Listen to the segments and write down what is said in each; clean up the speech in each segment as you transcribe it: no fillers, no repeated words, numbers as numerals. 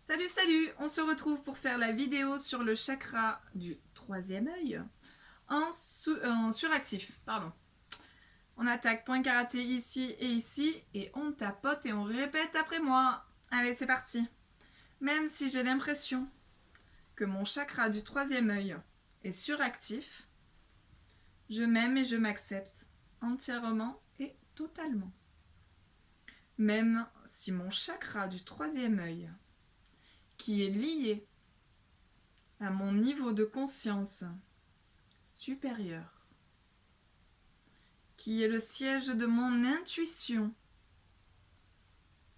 Salut, salut! On se retrouve pour faire la vidéo sur le chakra du troisième œil en suractif. Pardon. On attaque point karaté ici et on tapote et on répète après moi. Allez, c'est parti. Même si j'ai l'impression que mon chakra du troisième œil est suractif, je m'aime et je m'accepte entièrement et totalement. Même si mon chakra du troisième œil, qui est lié à mon niveau de conscience supérieur, qui est le siège de mon intuition,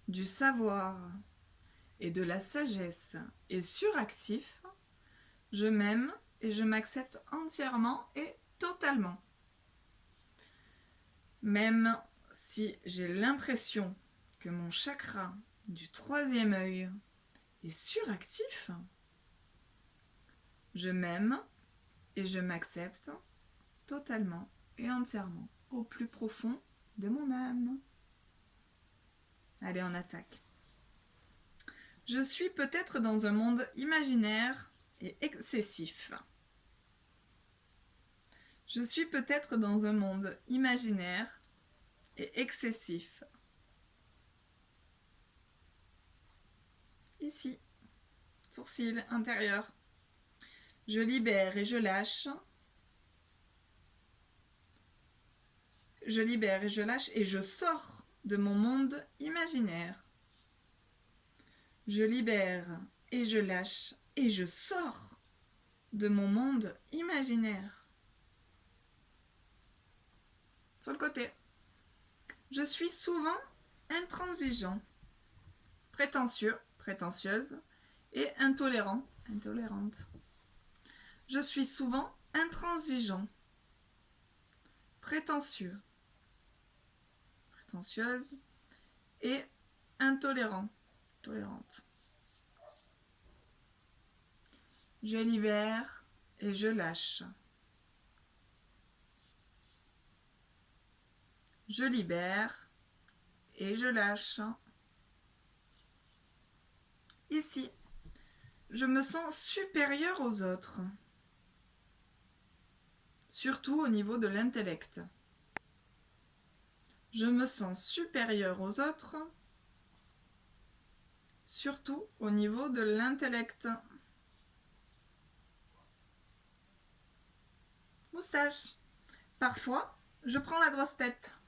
du savoir et de la sagesse, est suractif, je m'aime et je m'accepte entièrement et totalement. Même si j'ai l'impression que mon chakra du troisième œil est suractif, je m'aime et je m'accepte totalement et entièrement au plus profond de mon âme. Allez, on attaque. Je suis peut-être dans un monde imaginaire et excessif. Je suis peut-être dans un monde imaginaire et excessif. Ici, sourcil intérieur. Je libère et je lâche. Je libère et je lâche et je sors de mon monde imaginaire. Je libère et je lâche et je sors de mon monde imaginaire. Sur le côté. Je suis souvent intransigeant, prétentieux, prétentieuse et intolérant, intolérante. Je suis souvent intransigeant, prétentieux, prétentieuse et intolérant, tolérante. Je libère et je lâche. Je libère et je lâche. Ici, je me sens supérieure aux autres, surtout au niveau de l'intellect. Je me sens supérieure aux autres, surtout au niveau de l'intellect. Moustache. Parfois, je prends la grosse tête.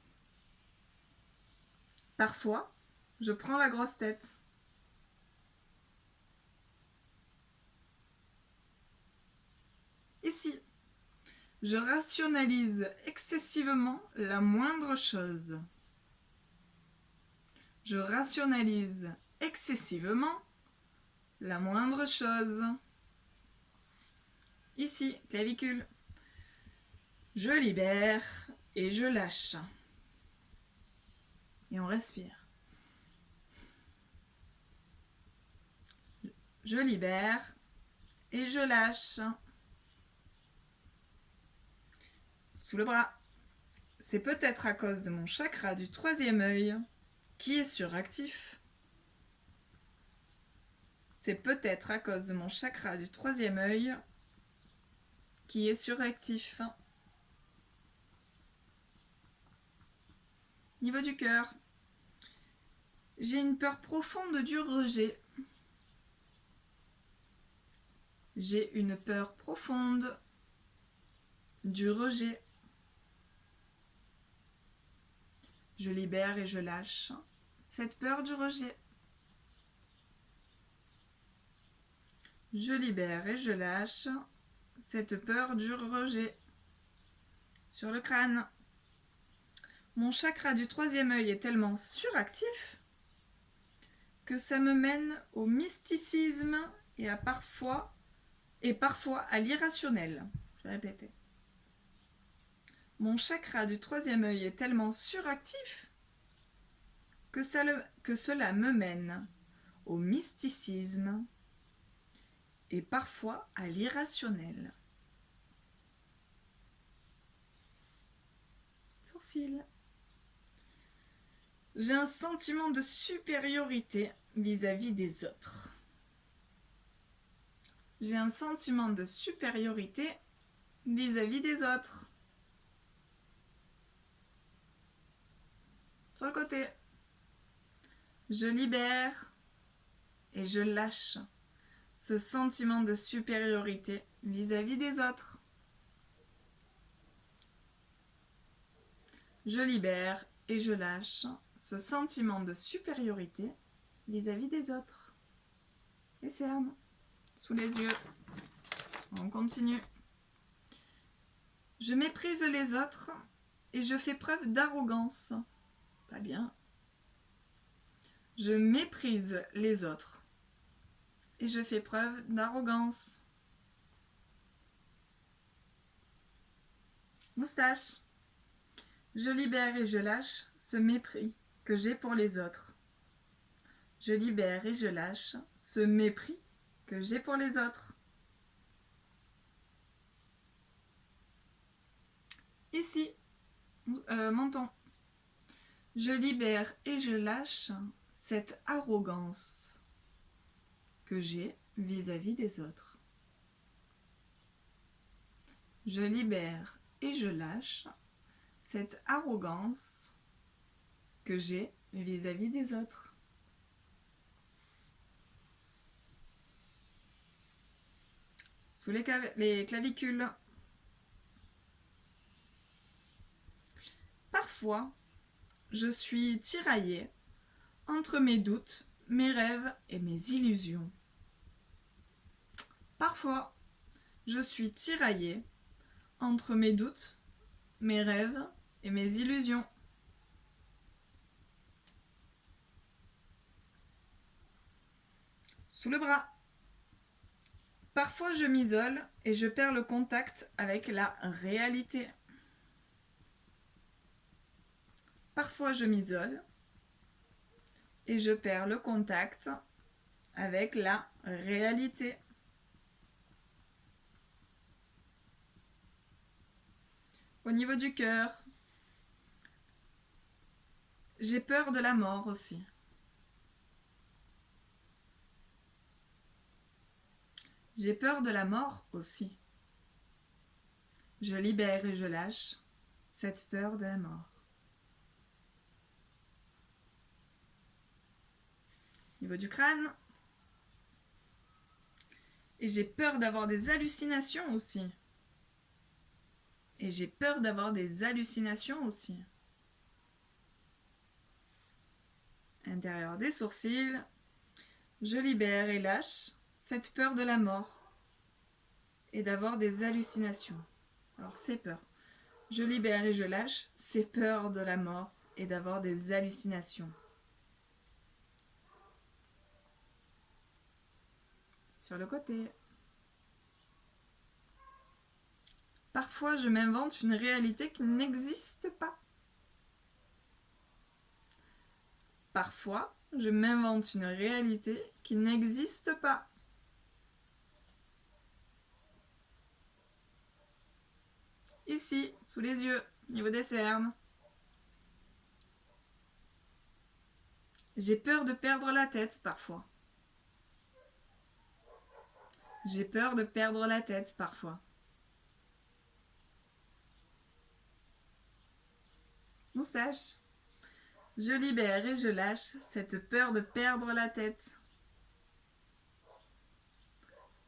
Parfois, je prends la grosse tête. Ici, je rationalise excessivement la moindre chose. Je rationalise excessivement la moindre chose. Ici, clavicule. Je libère et je lâche. Et on respire. Je libère et je lâche. Sous le bras. C'est peut-être à cause de mon chakra du troisième œil qui est suractif. C'est peut-être à cause de mon chakra du troisième œil qui est suractif. Niveau du cœur. J'ai une peur profonde du rejet. J'ai une peur profonde du rejet. Je libère et je lâche cette peur du rejet. Je libère et je lâche cette peur du rejet. Sur le crâne. Mon chakra du troisième œil est tellement suractif que ça me mène au mysticisme et parfois à l'irrationnel. Je vais répéter. Mon chakra du troisième œil est tellement suractif que cela me mène au mysticisme et parfois à l'irrationnel. Sourcil. J'ai un sentiment de supériorité vis-à-vis des autres. j'ai un sentiment de supériorité vis-à-vis des autres. Sur le côté. Je libère et je lâche ce sentiment de supériorité vis-à-vis des autres. Je libère et je lâche ce sentiment de supériorité vis-à-vis des autres. Les cernes, sous les yeux. On continue. Je méprise les autres et je fais preuve d'arrogance. Pas bien. Je méprise les autres et je fais preuve d'arrogance. Moustache. Je libère et je lâche ce mépris que j'ai pour les autres. Je libère et je lâche ce mépris que j'ai pour les autres. Ici, menton. Je libère et je lâche cette arrogance que j'ai vis-à-vis des autres. Je libère et je lâche cette arrogance que j'ai vis-à-vis des autres. Sous les clavicules. Parfois, je suis tiraillée entre mes doutes, mes rêves et mes illusions. Parfois, je suis tiraillée entre mes doutes, mes rêves et mes illusions. Sous le bras. Parfois je m'isole et je perds le contact avec la réalité. Parfois je m'isole et je perds le contact avec la réalité. Au niveau du cœur, j'ai peur de la mort aussi. J'ai peur de la mort aussi. Je libère et je lâche cette peur de la mort. Au niveau du crâne, et j'ai peur d'avoir des hallucinations aussi. Et j'ai peur d'avoir des hallucinations aussi. Intérieur des sourcils, je libère et lâche cette peur de la mort et d'avoir des hallucinations. Alors ces peurs. Je libère et je lâche ces peurs de la mort et d'avoir des hallucinations. Sur le côté. Parfois, je m'invente une réalité qui n'existe pas. Parfois, je m'invente une réalité qui n'existe pas. Ici, sous les yeux, au niveau des cernes. J'ai peur de perdre la tête parfois. J'ai peur de perdre la tête parfois. Moustache. Je libère et je lâche cette peur de perdre la tête.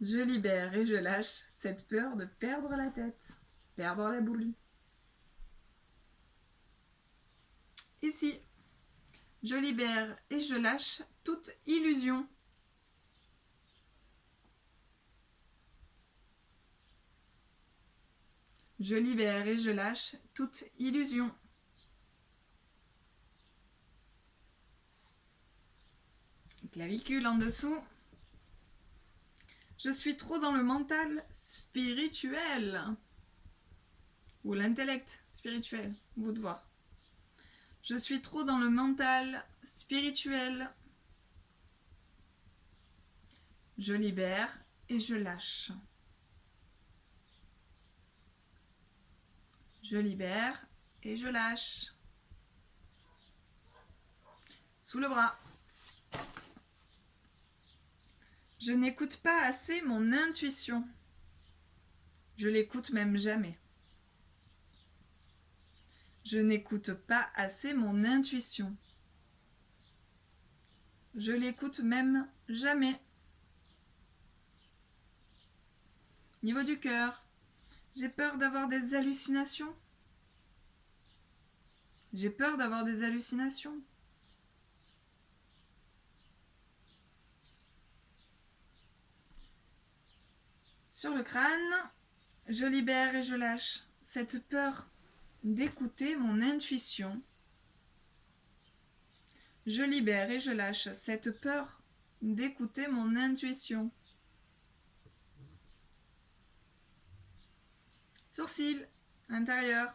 Je libère et je lâche cette peur de perdre la tête. Perdre la boule. Ici, je libère et je lâche toute illusion. Je libère et je lâche toute illusion. Clavicule en dessous. Je suis trop dans le mental spirituel. Ou l'intellect spirituel, vous de voir. Je suis trop dans le mental spirituel. Je libère et je lâche. Je libère et je lâche. Sous le bras. Je n'écoute pas assez mon intuition. Je l'écoute même jamais. Je n'écoute pas assez mon intuition. Je l'écoute même jamais. Niveau du cœur, j'ai peur d'avoir des hallucinations. J'ai peur d'avoir des hallucinations. Sur le crâne, je libère et je lâche cette peur d'écouter mon intuition. Je libère et je lâche cette peur d'écouter mon intuition. Sourcils, intérieur.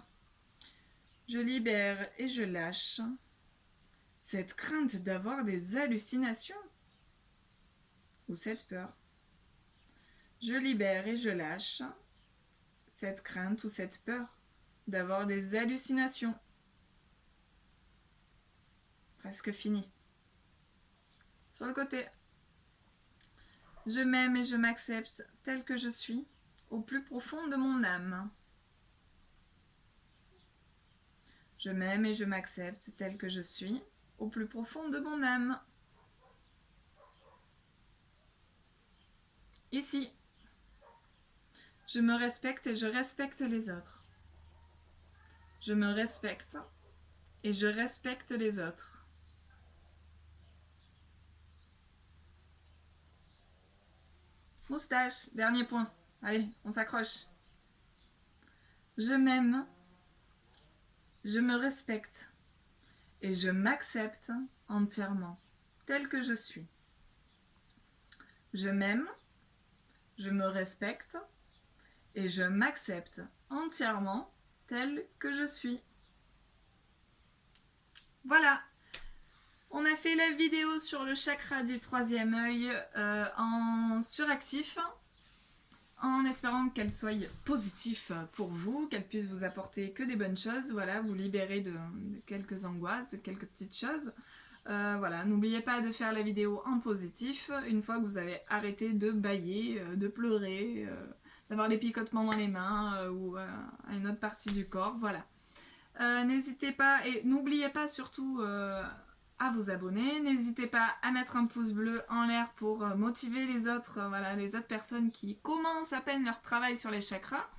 Je libère et je lâche cette crainte d'avoir des hallucinations ou cette peur. Je libère et je lâche cette crainte ou cette peur d'avoir des hallucinations. Presque fini. Sur le côté. Je m'aime et je m'accepte tel que je suis, au plus profond de mon âme. Je m'aime et je m'accepte tel que je suis, au plus profond de mon âme. Ici. Je me respecte et je respecte les autres. Je me respecte et je respecte les autres. Moustache, dernier point. Allez, on s'accroche. Je m'aime, je me respecte et je m'accepte entièrement, tel que je suis. Je m'aime, je me respecte et je m'accepte entièrement, tel que je suis. Voilà, on a fait la vidéo sur le chakra du troisième œil en suractif, en espérant qu'elle soit positive pour vous, qu'elle puisse vous apporter que des bonnes choses, voilà, vous libérer de quelques angoisses, de quelques petites choses. Voilà, n'oubliez pas de faire la vidéo en positif une fois que vous avez arrêté de bâiller, de pleurer, d'avoir des picotements dans les mains ou à une autre partie du corps, voilà. N'hésitez pas et n'oubliez pas surtout à vous abonner, n'hésitez pas à mettre un pouce bleu en l'air pour motiver les autres, voilà, les autres personnes qui commencent à peine leur travail sur les chakras.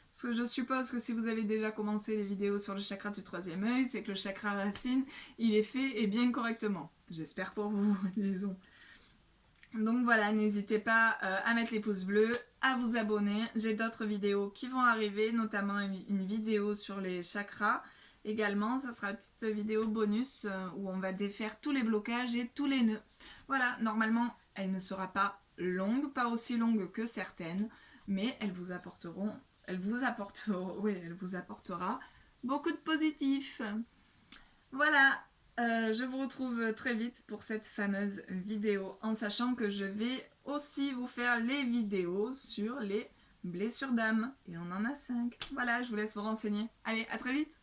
Parce que je suppose que si vous avez déjà commencé les vidéos sur le chakra du troisième œil, c'est que le chakra racine, il est fait et bien correctement. J'espère pour vous, disons. Donc voilà, n'hésitez pas à mettre les pouces bleus, à vous abonner. J'ai d'autres vidéos qui vont arriver, notamment une vidéo sur les chakras. Également, ça sera une petite vidéo bonus où on va défaire tous les blocages et tous les nœuds. Voilà, normalement, elle ne sera pas longue, pas aussi longue que certaines, mais elles vous apporteront, elle vous apportera beaucoup de positifs. Voilà, je vous retrouve très vite pour cette fameuse vidéo, en sachant que je vais aussi vous faire les vidéos sur les blessures d'âme. Et on en a 5. Voilà, je vous laisse vous renseigner. Allez, à très vite!